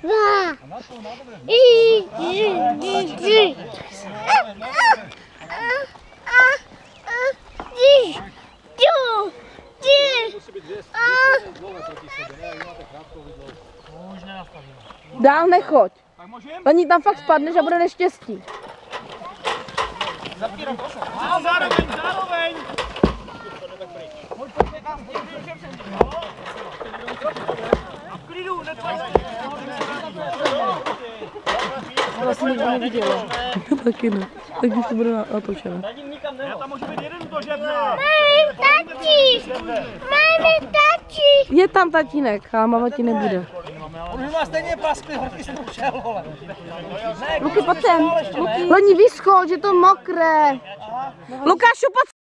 No. Dál nechoď. Oni tam fakt spadneš a bude neštěstí. Zároveň! V klidu, To asi nikdo neviděl. Taky ne. Tak už to bude natočené. Já tam můžu být jeden do žebře. Mami, tati! Je tam tatínek, a máma ti nebude. Už má stejně praskli, hodně jsem ušel, vole. Luky, pojď sem. Loni vyschol, že to mokré. Lukášu, pojď